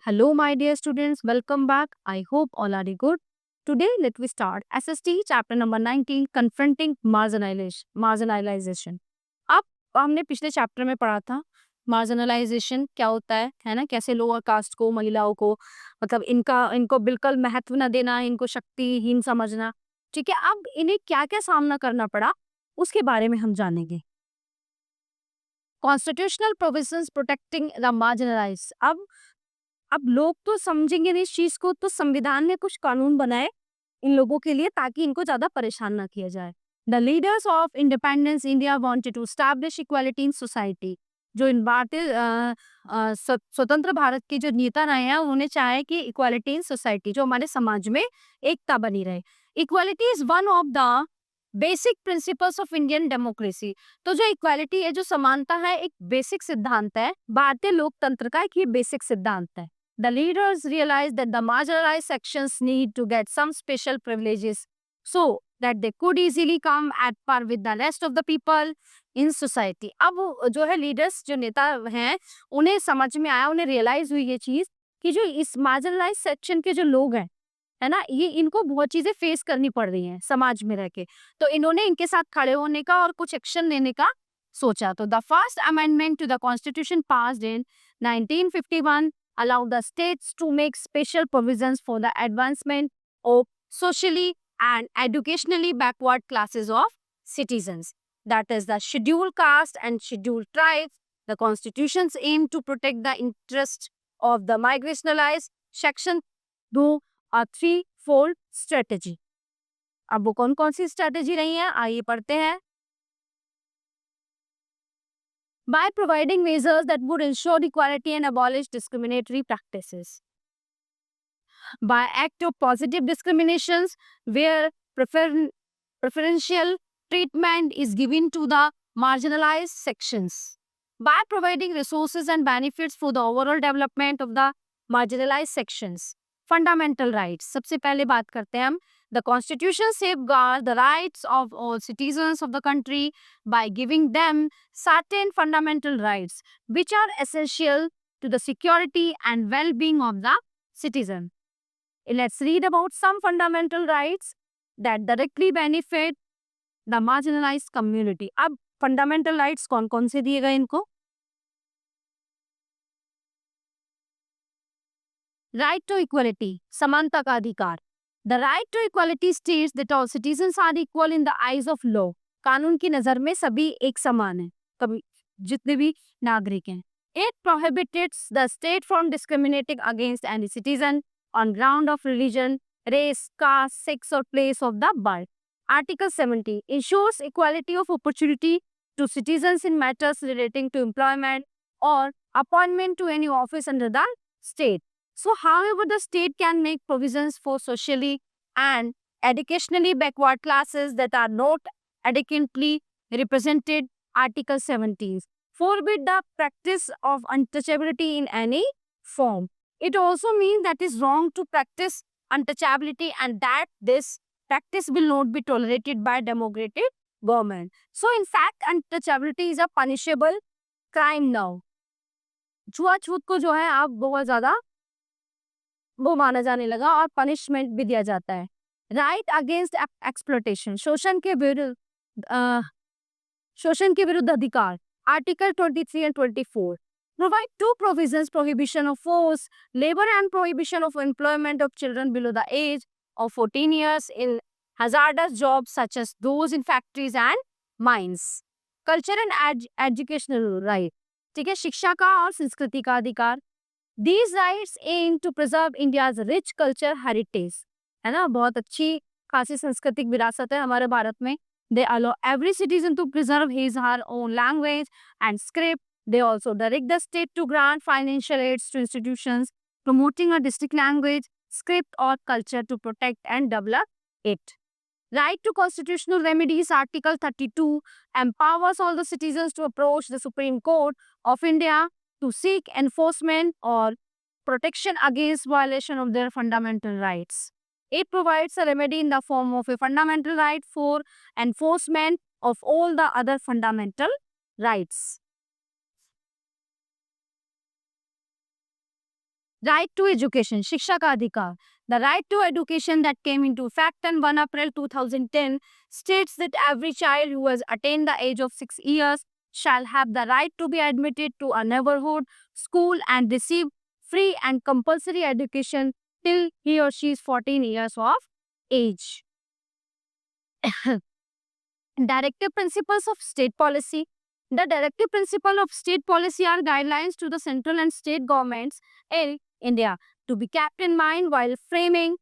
Hello, my dear students. Welcome back. I hope all are good. Today, let we start SST chapter number 19, confronting marginalization. अब हमने पिछले chapter में पढ़ा था marginalisation क्या होता है ना, कैसे लोअर कास्ट को, महिलाओं को, मतलब इनको बिल्कुल महत्व न देना, इनको शक्तिहीन समझना। ठीक है, अब इन्हें क्या क्या सामना करना पड़ा उसके बारे में हम जानेंगे। Constitutional provisions protecting the marginalise. अब लोग तो समझेंगे नहीं इस चीज को, तो संविधान ने कुछ कानून बनाए इन लोगों के लिए ताकि इनको ज्यादा परेशान ना किया जाए। The leaders of independence India wanted to establish equality in society. जो इन भारतीय स्वतंत्र भारत के जो नेता रहे हैं, उन्होंने चाहे कि इक्वालिटी इन सोसाइटी, जो हमारे समाज में एकता बनी रहे। Equality is one of the basic principles of Indian democracy. तो जो इक्वालिटी है, जो समानता है, एक बेसिक सिद्धांत है भारतीय लोकतंत्र का, एक ये बेसिक सिद्धांत है। The leaders realized that the marginalized sections need to get some special privileges so that they could easily come at par with the rest of the people in society. अब जो है लीडर्स, जो नेता हैं, उन्हें समझ में आया, उन्हें रियलाइज हुई ये चीज कि जो इस मार्जिनलाइज सेक्शन के जो लोग हैं, है ना, ये इनको बहुत चीजें फेस करनी पड़ रही हैं समाज में रह के। तो इन्होंने इनके साथ खड़े होने का और कुछ एक्शन लेने का सोचा। तो the first amendment to the constitution passed in 1951 allowed the states to make special provisions for the advancement of socially and educationally backward classes of citizens. That is the scheduled caste and scheduled tribes. The constitutions aim to protect the interests of the marginalized section through a three-fold strategy. अब वो कौन कौन सी strategy रही है, आइए पढ़ते हैं। By providing measures that would ensure equality and abolish discriminatory practices. By act of positive discriminations where preferential treatment is given to the marginalized sections. By providing resources and benefits for the overall development of the marginalized sections. Fundamental rights. सबसे पहले बात करते हैं हम। The Constitution safeguards the rights of all citizens of the country by giving them certain fundamental rights which are essential to the security and well-being of the citizen. Let's read about some fundamental rights that directly benefit the marginalized community. अब fundamental rights कौन कौन से दिए गए इनको? Right to equality, समानता का अधिकार. The right to equality states that all citizens are equal in the eyes of law. कानून की नजर में सभी एक समान हैं, कभी जितने भी नागरिक हैं. It prohibits the state from discriminating against any citizen on ground of religion, race, caste, sex or place of the birth. Article 70 ensures equality of opportunity to citizens in matters relating to employment or appointment to any office under the state. So, however, the state can make provisions for socially and educationally backward classes that are not adequately represented. Article 17 forbid the practice of untouchability in any form. It also means that it's wrong to practice untouchability and that this practice will not be tolerated by democratic government. So, in fact, untouchability is a punishable crime now. छुआछूत को जो है आप बहुत ज्यादा वो माना जाने लगा और पनिशमेंट भी दिया जाता है। राइट अगेंस्ट एक्सप्लॉयटेशन, शोषण के विरुद्ध अधिकार। Article 23 and 24 provide two provisions: prohibition of forced labor and prohibition of employment of children below the age of 14 years in hazardous jobs such as those in factories and mines. Culture and educational right, ठीक है, शिक्षा का और संस्कृति का अधिकार। These rights aim to preserve India's rich culture heritage, है ना, बहुत अच्छी खासी सांस्कृतिक विरासत है हमारे भारत में। They allow every citizen to preserve his or her own language and script. They also direct the state to grant financial aids to institutions promoting a distinct language, script or culture to protect and develop it. Right to constitutional remedies. Article 32 empowers all the citizens to approach the Supreme Court of India to seek enforcement or protection against violation of their fundamental rights. It provides a remedy in the form of a fundamental right for enforcement of all the other fundamental rights. Right to education, शिक्षा का अधिकार. The right to education that came into effect on 1 April 2010 states that every child who has attained the age of 6 years shall have the right to be admitted to a neighborhood school and receive free and compulsory education till he or she is 14 years of age. Directive principles of state policy. The directive principle of state policy are guidelines to the central and state governments in India to be kept in mind while framing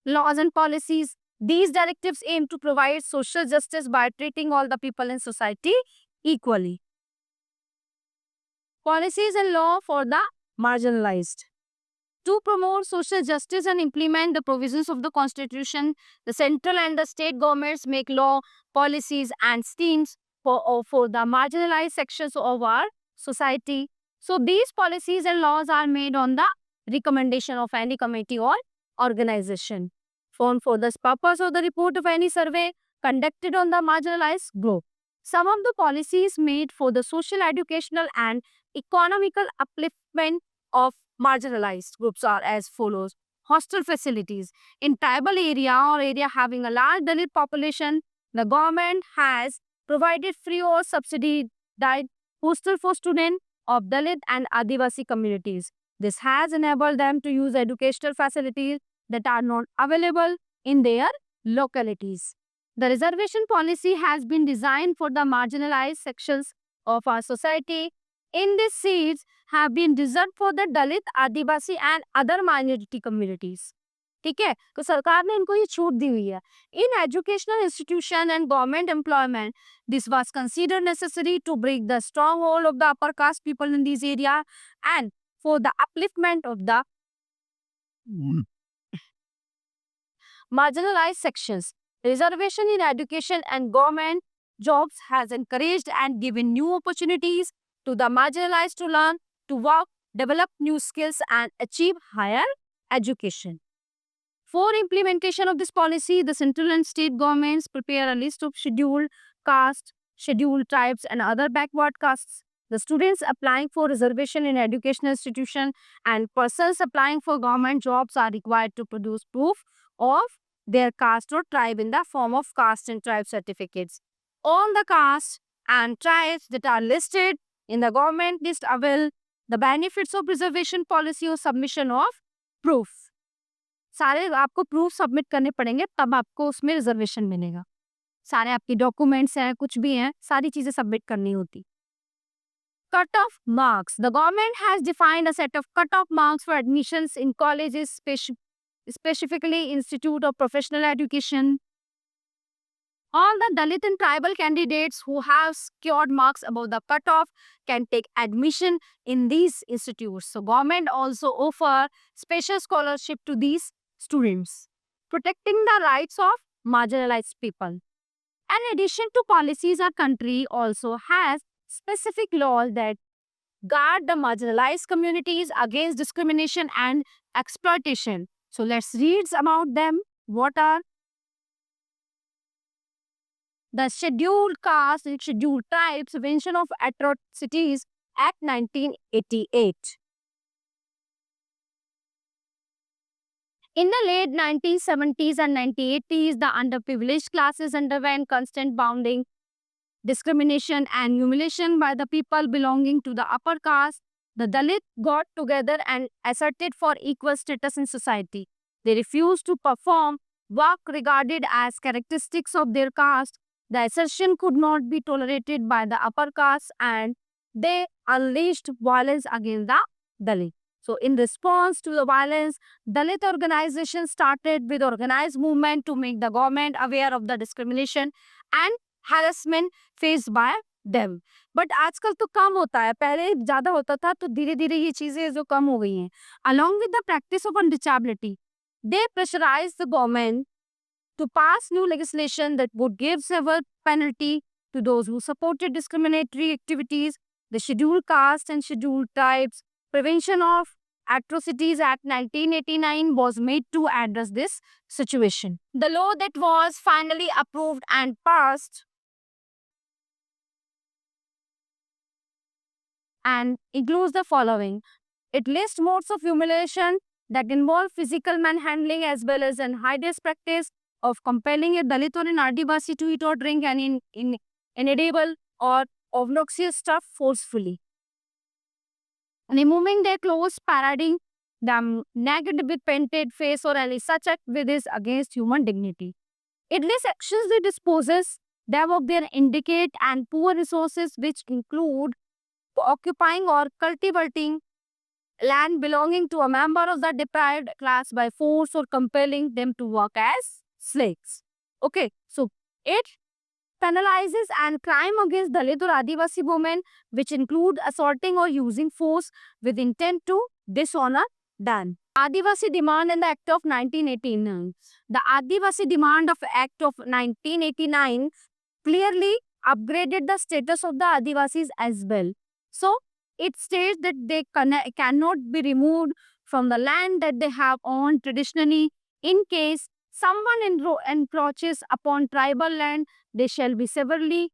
laws and policies. These directives aim to provide social justice by treating all the people in society equally. Policies and law for the marginalized. To promote social justice and implement the provisions of the Constitution, the central and the state governments make law, policies, and schemes for the marginalized sections of our society. So, these policies and laws are made on the recommendation of any committee or organization. For the purpose of the report of any survey conducted on the marginalized group. Some of the policies made for the social, educational, and economical upliftment of marginalized groups are as follows. Hostel facilities. In tribal area or area having a large Dalit population, the government has provided free or subsidized hostel for students of Dalit and Adivasi communities. This has enabled them to use educational facilities that are not available in their localities. The reservation policy has been designed for the marginalized sections of our society. In these seats have been reserved for the Dalit, Adivasi and other minority communities. ठीक है, तो सरकार ने इनको ये छूट दी हुई है. In educational institution and government employment, this was considered necessary to break the stronghold of the upper caste people in this area and for the upliftment of the marginalized sections. Reservation in education and government jobs has encouraged and given new opportunities to the marginalized to learn, to work, develop new skills and achieve higher education. For implementation of this policy, the central and state governments prepare a list of scheduled castes, scheduled tribes and other backward castes. The students applying for reservation in educational institution and persons applying for government jobs are required to produce proof of their caste or tribe in the form of caste and tribe certificates. All the castes and tribes that are listed in the government list avail the benefits of reservation policy or submission of proof. सारे आपको proof submit करने पड़ेंगे तब आपको उसमें reservation मिलेगा. सारे आपके डॉक्यूमेंट्स हैं, कुछ भी हैं, सारी चीजें सबमिट करनी होती. Cut-off marks. The government has defined a set of cut-off marks for admissions in colleges, specifically Institute of Professional Education. All the Dalit and tribal candidates who have secured marks above the cutoff can take admission in these institutes. So, government also offer special scholarship to these students, protecting the rights of marginalized people. In addition to policies, our country also has specific laws that guard the marginalized communities against discrimination and exploitation. So let's read about them. What are the Scheduled Caste and Scheduled Tribes Prevention of Atrocities Act 1988. In the late 1970s and 1980s, the underprivileged classes underwent constant bounding, discrimination and humiliation by the people belonging to the upper caste. The Dalit got together and asserted for equal status in society. They refused to perform work regarded as characteristics of their caste. The assertion could not be tolerated by the upper caste and they unleashed violence against the Dalit. So, in response to the violence, Dalit organizations started with organized movement to make the government aware of the discrimination and harassment faced by them. But आजकल तो कम होता है, पहले ज्यादा होता था, तो धीरे धीरे ये चीजें जो कम हो गई हैं. Along with the practice of untouchability, they pressurized the government to pass new legislation that would give severe penalty to those who supported discriminatory activities. The Scheduled Caste and Scheduled Tribes Prevention of Atrocities Act 1989 was made to address this situation. The law that was finally approved and passed and includes the following. It lists modes of humiliation that involve physical manhandling as well as an hideous practice of compelling a Dalit or an Adivasi to eat or drink an inedible or obnoxious stuff forcefully. Removing their clothes, parading them naked with painted face or any such act with is against human dignity. It lists actions they disposes them of their indicate and poor resources which include occupying or cultivating land belonging to a member of the deprived class by force or compelling them to work as slaves. Okay, so it penalizes and crime against Dalit or Adivasi women, which include assaulting or using force with intent to dishonor them. Adivasi demand in the Act of 1989. The Adivasi demand of Act of 1989 clearly upgraded the status of the Adivasis as well. So, it states that they cannot be removed from the land that they have owned traditionally. In case someone encroaches upon tribal land, they shall be severely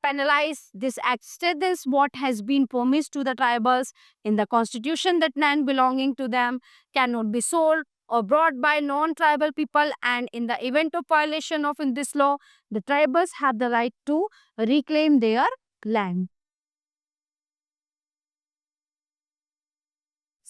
penalized. This act states what has been promised to the tribals in the constitution, that land belonging to them cannot be sold or brought by non-tribal people, and in the event of violation of in this law, the tribals have the right to reclaim their land.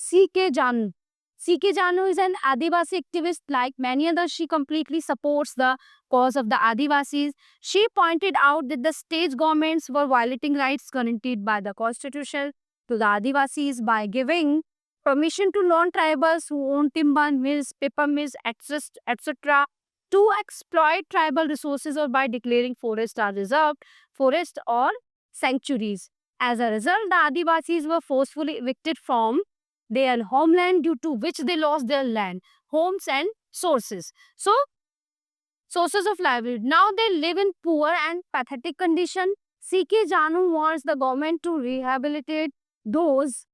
C.K. Janu. C.K. Janu is an Adivasi activist. Like many others, she completely supports the cause of the Adivasis. She pointed out that the state governments were violating rights guaranteed by the constitution to the Adivasis by giving permission to non-tribals who own timber mills, paper mills, etc. to exploit tribal resources, or by declaring forests are reserved, forest or sanctuaries. As a result, the Adivasis were forcefully evicted from their homeland, due to which they lost their land, homes and sources. So, sources of livelihood. Now they live in poor and pathetic condition. C.K. Janu wants the government to rehabilitate those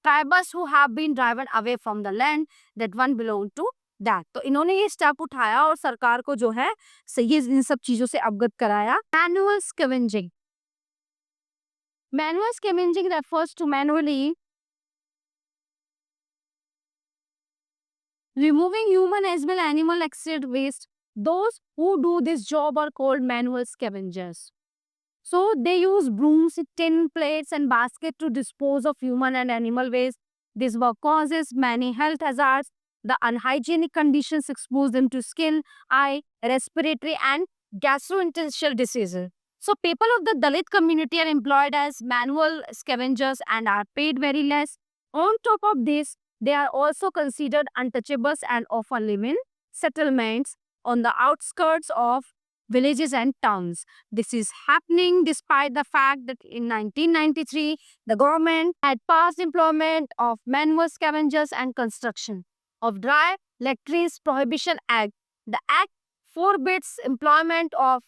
tribals who have been driven away from the land that one belonged to that. तो इन्होंने ये step उठाया और सरकार को जो है सही इन सब चीजों से अवगत कराया. Manual scavenging. Manual scavenging refers to manually removing human as well animal exceed waste. Those who do this job are called manual scavengers. So they use brooms, tin plates and baskets to dispose of human and animal waste. This work causes many health hazards. The unhygienic conditions expose them to skin, eye, respiratory and gastrointestinal diseases. So people of the Dalit community are employed as manual scavengers and are paid very less. On top of this, they are also considered untouchables and often live in settlements on the outskirts of villages and towns. This is happening despite the fact that in 1993, the government had passed employment of manual scavengers and construction of dry latrines Prohibition Act. The act forbids employment of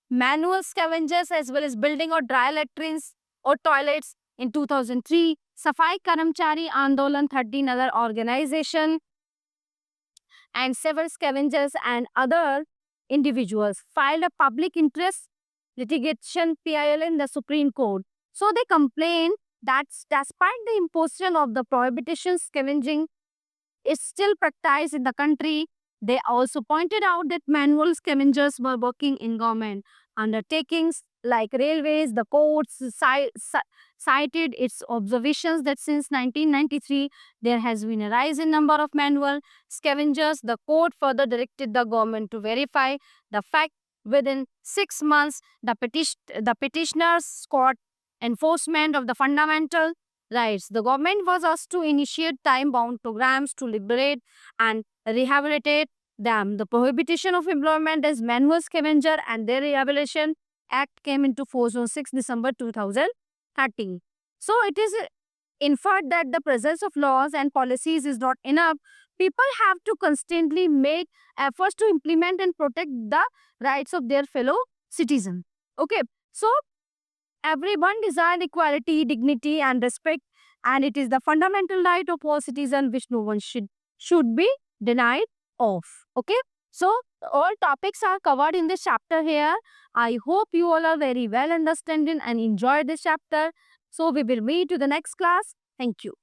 manual scavengers as well as building of dry latrines or toilets. In 2003, Safai Karamchari Andolan, 13 other organizations and several scavengers and other individuals filed a public interest litigation PIL in the Supreme Court. So they complained that despite the imposition of the prohibition, scavenging is still practiced in the country. They also pointed out that manual scavengers were working in government undertakings like railways. The courts cited its observations that since 1993, there has been a rise in number of manual scavengers. The court further directed the government to verify the fact within 6 months. The petitioners sought enforcement of the fundamental rights. The government was asked to initiate time-bound programs to liberate and rehabilitate them. The prohibition of employment as manual scavenger and their rehabilitation act came into force on 6 December 2013. So it is inferred that the presence of laws and policies is not enough. People have to constantly make efforts to implement and protect the rights of their fellow citizens. Okay, so everyone desires equality, dignity and respect, and it is the fundamental right of all citizens which no one should be denied of. Okay, so all topics are covered in this chapter here. I hope you all are very well understanding and enjoy this chapter. So we will meet to the next class. Thank you.